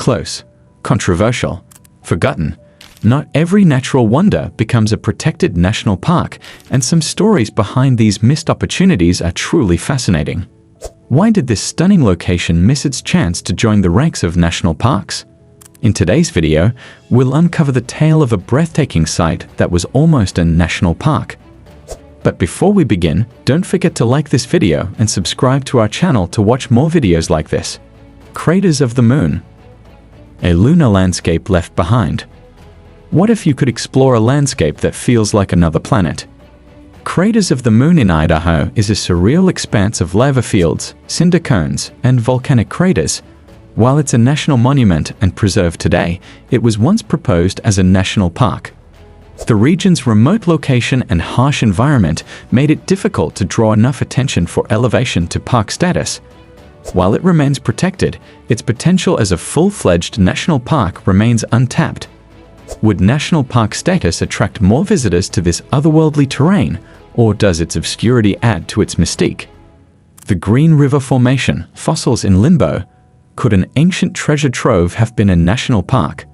close, controversial, forgotten. Not every natural wonder becomes a protected national park, and some stories behind these missed opportunities are truly fascinating. Why did this stunning location miss its chance to join the ranks of national parks? In today's video, we'll uncover the tale of a breathtaking site that was almost a national park. But before we begin, don't forget to like this video and subscribe to our channel to watch more videos like this. Craters of the Moon. A lunar landscape left behind. What if you could explore a landscape that feels like another planet? Craters of the Moon in Idaho is a surreal expanse of lava fields, cinder cones, and volcanic craters. While it's a national monument and preserved today, it was once proposed as a national park. The region's remote location and harsh environment made it difficult to draw enough attention for elevation to park status. While it remains protected, its potential as a full-fledged national park remains untapped. Would national park status attract more visitors to this otherworldly terrain, or does its obscurity add to its mystique? The Green River Formation, fossils in limbo. Could an ancient treasure trove have been a national park?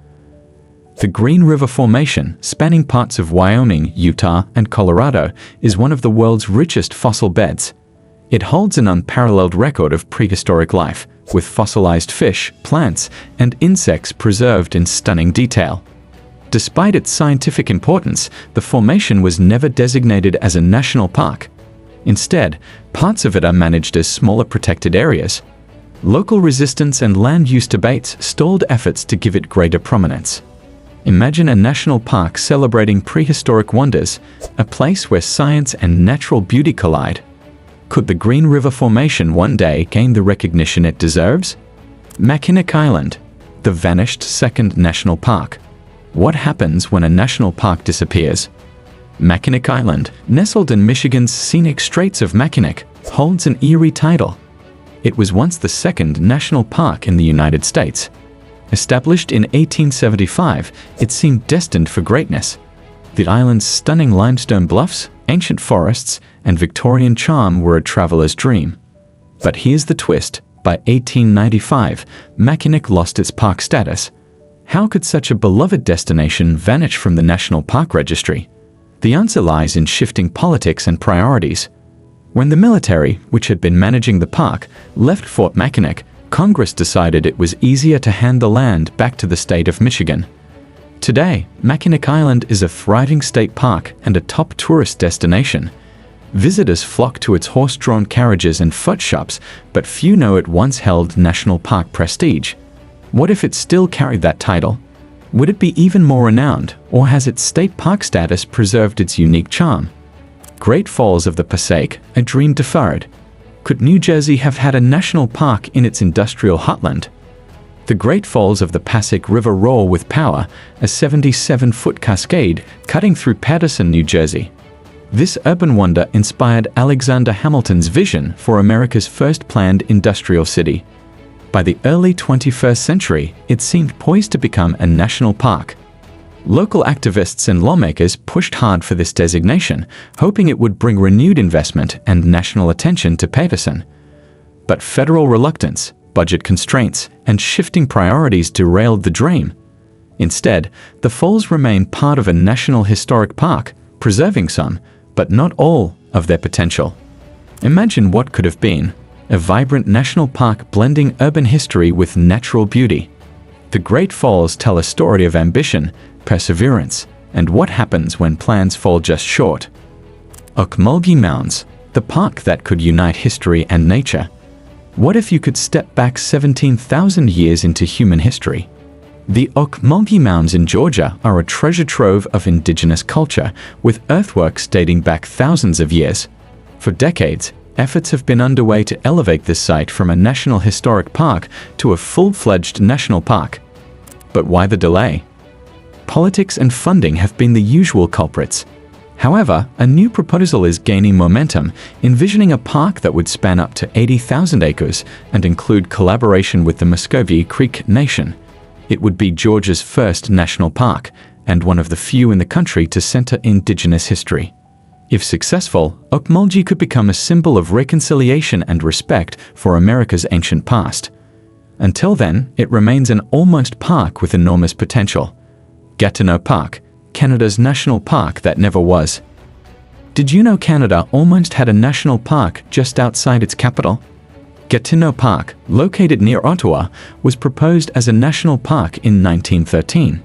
The Green River Formation, spanning parts of Wyoming, Utah, and Colorado, is one of the world's richest fossil beds. It holds an unparalleled record of prehistoric life, with fossilized fish, plants, and insects preserved in stunning detail. Despite its scientific importance, the formation was never designated as a national park. Instead, parts of it are managed as smaller protected areas. Local resistance and land use debates stalled efforts to give it greater prominence. Imagine a national park celebrating prehistoric wonders, a place where science and natural beauty collide. Could the Green River Formation one day gain the recognition it deserves? Mackinac Island, the vanished second national park. What happens when a national park disappears? Mackinac Island, nestled in Michigan's scenic Straits of Mackinac, holds an eerie title. It was once the second national park in the United States. Established in 1875, it seemed destined for greatness. The island's stunning limestone bluffs, ancient forests, and Victorian charm were a traveler's dream. But here's the twist. By 1895, Mackinac lost its park status. How could such a beloved destination vanish from the National Park Registry? The answer lies in shifting politics and priorities. When the military, which had been managing the park, left Fort Mackinac, Congress decided it was easier to hand the land back to the state of Michigan. Today, Mackinac Island is a thriving state park and a top tourist destination. Visitors flock to its horse-drawn carriages and foot shops, but few know it once held national park prestige. What if it still carried that title? Would it be even more renowned, or has its state park status preserved its unique charm? Great Falls of the Passaic, a dream deferred. Could New Jersey have had a national park in its industrial heartland? The Great Falls of the Passaic River roar with power, a 77-foot cascade cutting through Paterson, New Jersey. This urban wonder inspired Alexander Hamilton's vision for America's first planned industrial city. By the early 21st century, it seemed poised to become a national park. Local activists and lawmakers pushed hard for this designation, hoping it would bring renewed investment and national attention to Paterson. But federal reluctance, budget constraints, and shifting priorities derailed the dream. Instead, the falls remain part of a national historic park, preserving some, but not all, of their potential. Imagine what could have been. A vibrant national park blending urban history with natural beauty. The Great Falls tell a story of ambition, perseverance, and what happens when plans fall just short. Ocmulgee Mounds, the park that could unite history and nature. What if you could step back 17,000 years into human history? The Ocmulgee Mounds in Georgia are a treasure trove of indigenous culture, with earthworks dating back thousands of years. For decades, efforts have been underway to elevate this site from a national historic park to a full-fledged national park. But why the delay? Politics and funding have been the usual culprits. However, a new proposal is gaining momentum, envisioning a park that would span up to 80,000 acres and include collaboration with the Muscovy Creek Nation. It would be Georgia's first national park, and one of the few in the country to center Indigenous history. If successful, Ocmulgee could become a symbol of reconciliation and respect for America's ancient past. Until then, it remains an almost park with enormous potential. Ganau Park, Canada's national park that never was. Did you know Canada almost had a national park just outside its capital? Ganau Park, located near Ottawa, was proposed as a national park in 1913.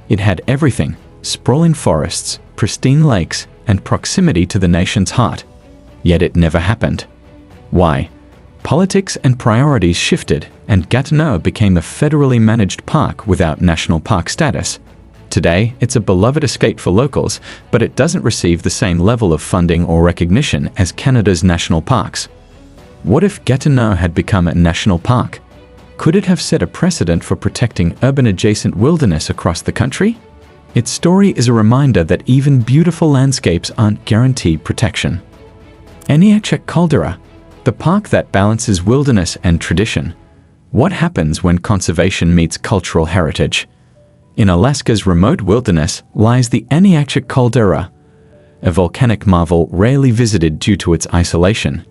It had everything: sprawling forests, pristine lakes, and proximity to the nation's heart. Yet it never happened. Why? Politics and priorities shifted, and Ganau became a federally managed park without national park status. Today, it's a beloved escape for locals, but it doesn't receive the same level of funding or recognition as Canada's national parks. What if Ganau had become a national park? Could it have set a precedent for protecting urban-adjacent wilderness across the country? Its story is a reminder that even beautiful landscapes aren't guaranteed protection. Ania Caldera, the park that balances wilderness and tradition. What happens when conservation meets cultural heritage? In Alaska's remote wilderness lies the Ania Caldera, a volcanic marvel rarely visited due to its isolation.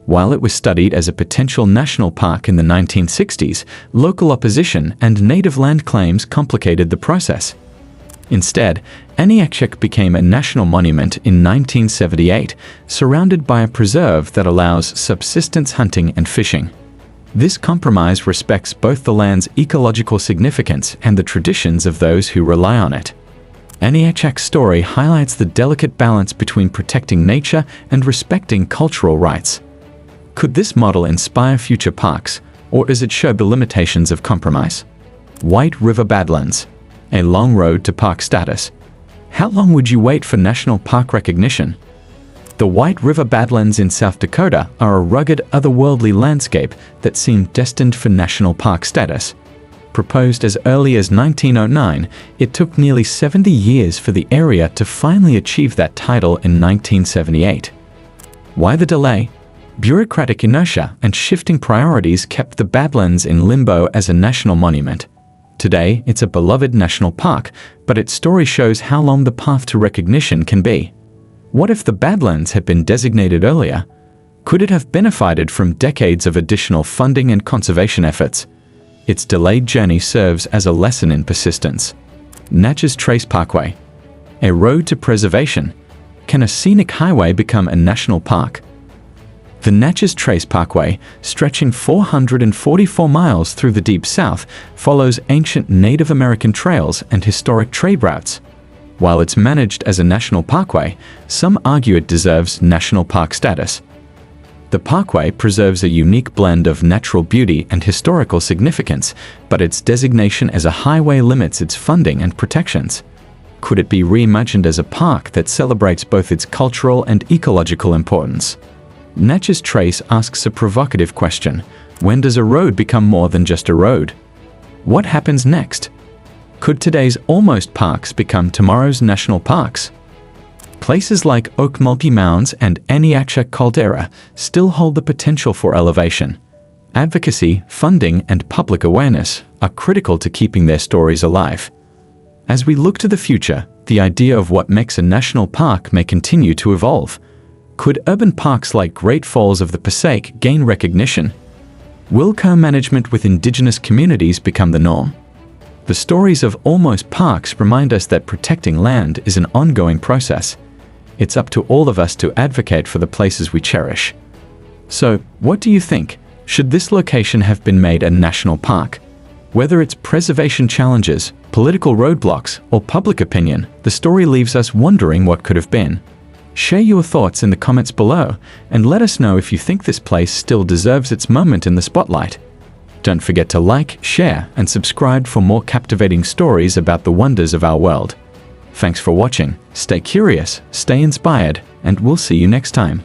While it was studied as a potential national park in the 1960s, local opposition and native land claims complicated the process. Instead, Ania became a national monument in 1978, surrounded by a preserve that allows subsistence hunting and fishing. This compromise respects both the land's ecological significance and the traditions of those who rely on it. Aniak's story highlights the delicate balance between protecting nature and respecting cultural rights. Could this model inspire future parks, or does it show the limitations of compromise? White River Badlands, a long road to park status. How long would you wait for national park recognition? The White River Badlands in South Dakota are a rugged, otherworldly landscape that seemed destined for national park status. Proposed as early as 1909, it took nearly 70 years for the area to finally achieve that title in 1978. Why the delay? Bureaucratic inertia and shifting priorities kept the Badlands in limbo as a national monument. Today, it's a beloved national park, but its story shows how long the path to recognition can be. What if the Badlands had been designated earlier? Could it have benefited from decades of additional funding and conservation efforts? Its delayed journey serves as a lesson in persistence. Natchez Trace Parkway, a road to preservation. Can a scenic highway become a national park? The Natchez Trace Parkway, stretching 444 miles through the Deep South, follows ancient Native American trails and historic trade routes. While it's managed as a national parkway, some argue it deserves national park status. The parkway preserves a unique blend of natural beauty and historical significance, but its designation as a highway limits its funding and protections. Could it be reimagined as a park that celebrates both its cultural and ecological importance? Natchez Trace asks a provocative question: when does a road become more than just a road? What happens next? Could today's almost parks become tomorrow's national parks? Places like Ocmulgee Mounds and Ania Caldera still hold the potential for elevation. Advocacy, funding, and public awareness are critical to keeping their stories alive. As we look to the future, the idea of what makes a national park may continue to evolve. Could urban parks like Great Falls of the Passaic gain recognition? Will co-management with Indigenous communities become the norm? The stories of almost parks remind us that protecting land is an ongoing process. It's up to all of us to advocate for the places we cherish. So, what do you think? Should this location have been made a national park? Whether it's preservation challenges, political roadblocks, or public opinion, the story leaves us wondering what could have been. Share your thoughts in the comments below, and let us know if you think this place still deserves its moment in the spotlight. Don't forget to like, share, and subscribe for more captivating stories about the wonders of our world. Thanks for watching, stay curious, stay inspired, and we'll see you next time.